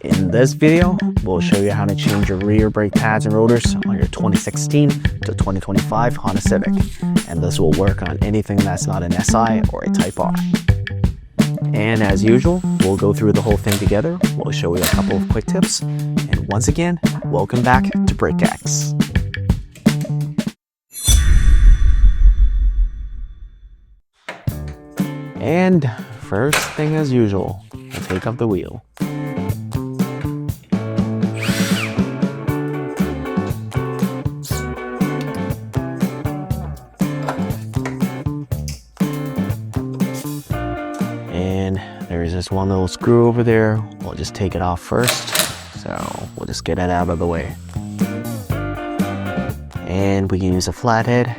In this video, we'll show you how to change your rear brake pads and rotors on your 2016 to 2025 Honda Civic. And this will work on anything that's not an SI or a Type R. And as usual, we'll go through the whole thing together. We'll show you a couple of quick tips. And once again, welcome back to BRAKE-X. And first thing as usual, we'll take up the wheel. And there's this one little screw over there. We'll just take it off first. So we'll just get it out of the way. And we can use a flathead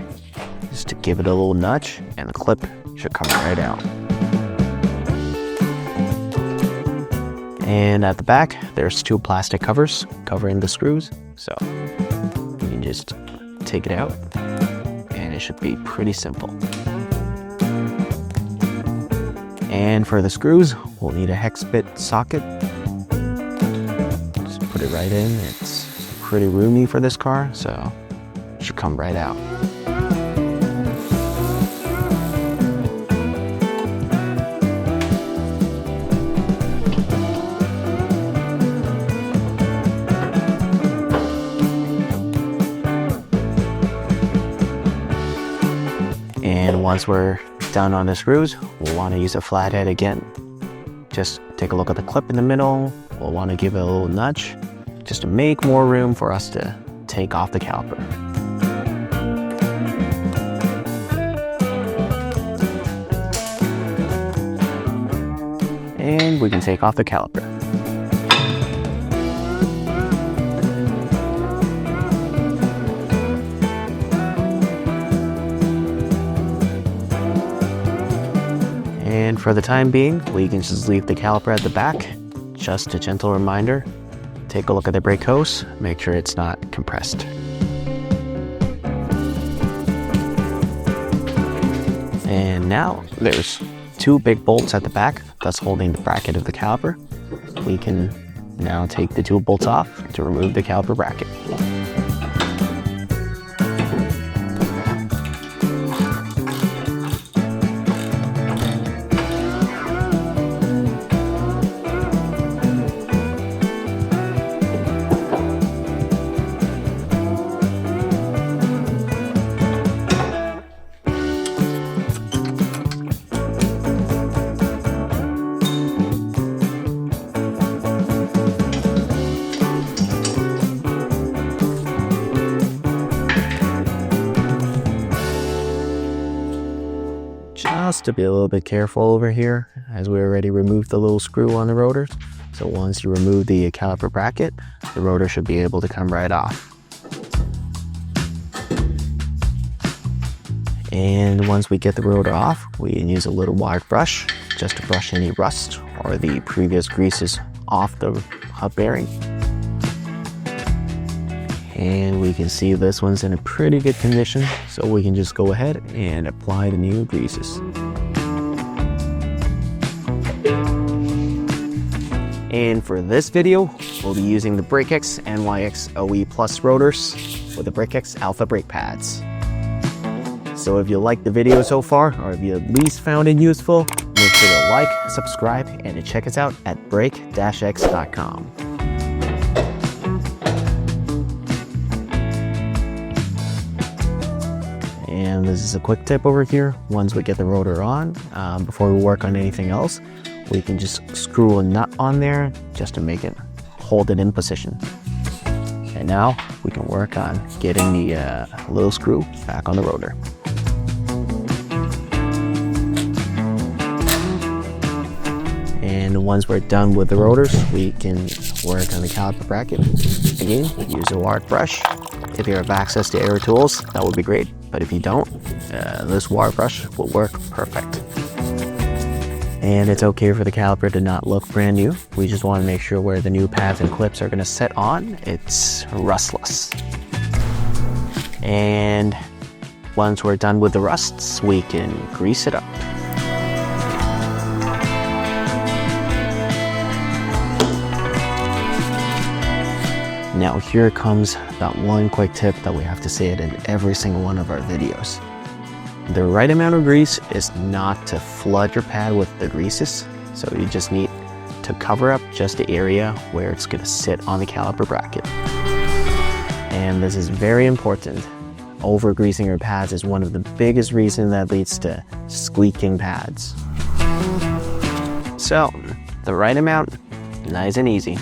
just to give it a little nudge, and the clip should come right out. And at the back, there's two plastic covers covering the screws. So you can just take it out, and it should be pretty simple. And for the screws, we'll need a hex bit socket. Just put it right in. It's pretty roomy for this car, so it should come right out. And once we're done on the screws, we'll want to use a flathead again. Just take a look at the clip in the middle. We'll want to give it a little nudge just to make more room for us to take off the caliper. And we can take off the caliper. And for the time being, we can just leave the caliper at the back. Just a gentle reminder, take a look at the brake hose, make sure it's not compressed. And now there's two big bolts at the back that's holding the bracket of the caliper. We can now take the two bolts off to remove the caliper bracket. Just to be a little bit careful over here, as we already removed the little screw on the rotors. So once you remove the caliper bracket, the rotor should be able to come right off. And once we get the rotor off, we can use a little wire brush just to brush any rust or the previous greases off the hub bearing. And we can see this one's in a pretty good condition, so we can just go ahead and apply the new greases. And for this video, we'll be using the BRAKE-X NYX-OE Plus Rotors with the BRAKE-X Alpha brake pads. So if you liked the video so far, or if you at least found it useful, make sure to like, subscribe, and to check us out at brake-x.com. And this is a quick tip over here. Once we get the rotor on, before we work on anything else, we can just screw a nut on there just to make it hold it in position. And now we can work on getting the little screw back on the rotor. And once we're done with the rotors, we can work on the caliper bracket. Again, use a wire brush. If you have access to air tools, that would be great. But if you don't, this wire brush will work perfect. And it's okay for the caliper to not look brand new. We just want to make sure where the new pads and clips are going to set on, it's rustless. And once we're done with the rusts, we can grease it up. Now here comes that one quick tip that we have to say it in every single one of our videos. The right amount of grease is not to flood your pad with the greases, so you just need to cover up just the area where it's going to sit on the caliper bracket. And this is very important. Over greasing your pads is one of the biggest reasons that leads to squeaking pads. So, the right amount, nice and easy.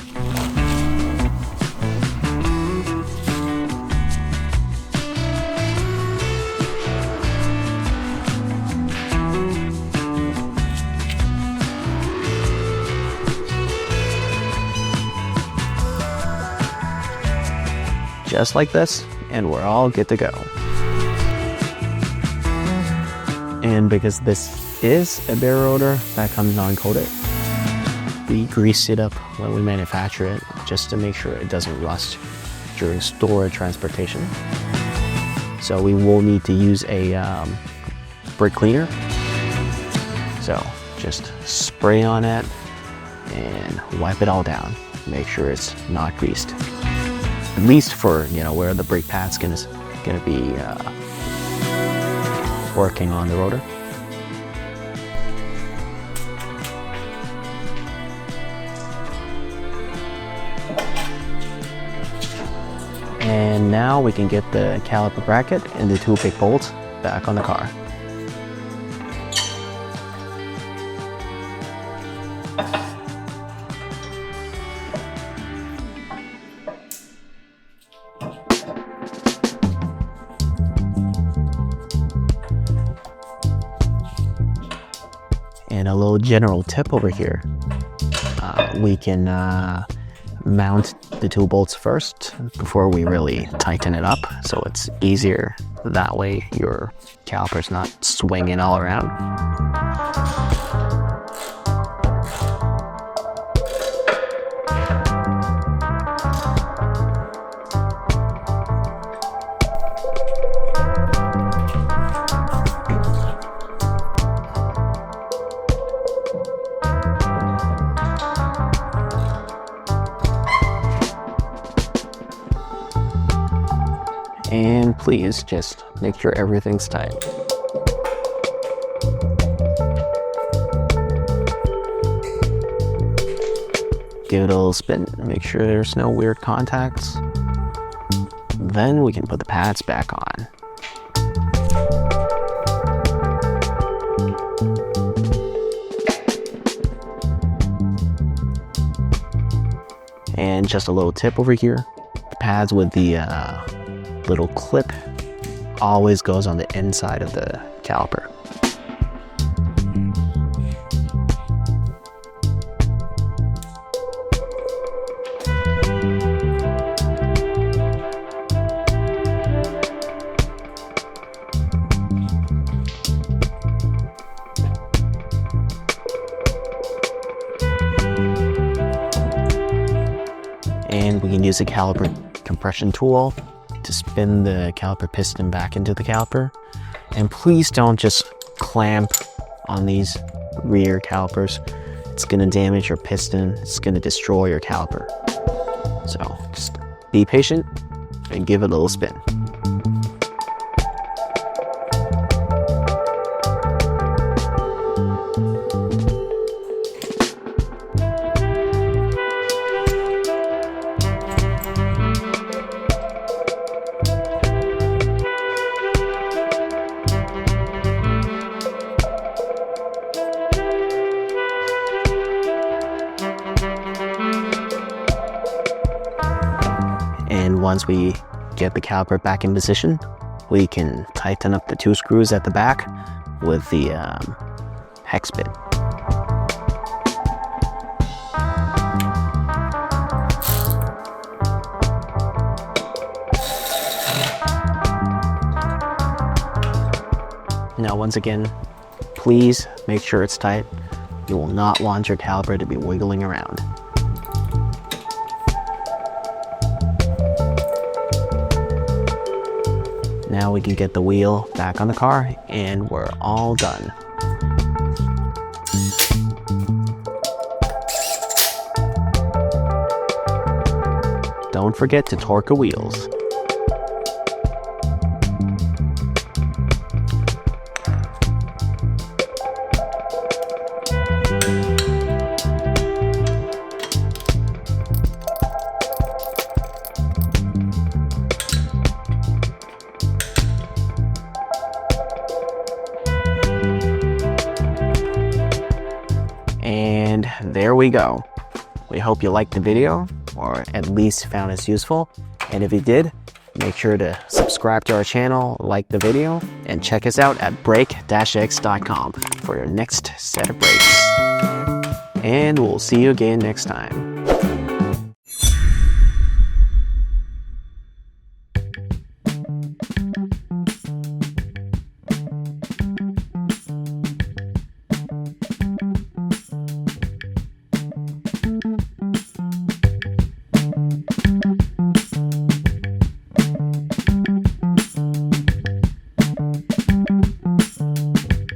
Just like this, and we're all good to go. And because this is a bare rotor that comes non-coated, we grease it up when we manufacture it just to make sure it doesn't rust during storage transportation. So we will need to use a brake cleaner. So just spray on it and wipe it all down. Make sure it's not greased. At least for, you know, where the brake pad's gonna be working on the rotor. And now we can get the caliper bracket and the two big bolts back on the car. And a little general tip over here, we can mount the two bolts first before we really tighten it up, so it's easier. That way your caliper's not swinging all around. And please just make sure everything's tight. Give it a little spin, make sure there's no weird contacts. Then we can put the pads back on. And just a little tip over here, the pads with the little clip always goes on the inside of the caliper. And we can use a caliper compression tool to spin the caliper piston back into the caliper. And please don't just clamp on these rear calipers. It's going to damage your piston. It's going to destroy your caliper. So just be patient and give it a little spin. And once we get the caliper back in position, we can tighten up the two screws at the back with the hex bit. Now once again, please make sure it's tight. You will not want your caliper to be wiggling around. Now we can get the wheel back on the car and we're all done. don't forget to torque your wheels. And there we go. We hope you liked the video, or at least found this useful. And if you did, make sure to subscribe to our channel, like the video, and check us out at brake-x.com for your next set of brakes. And we'll see you again next time.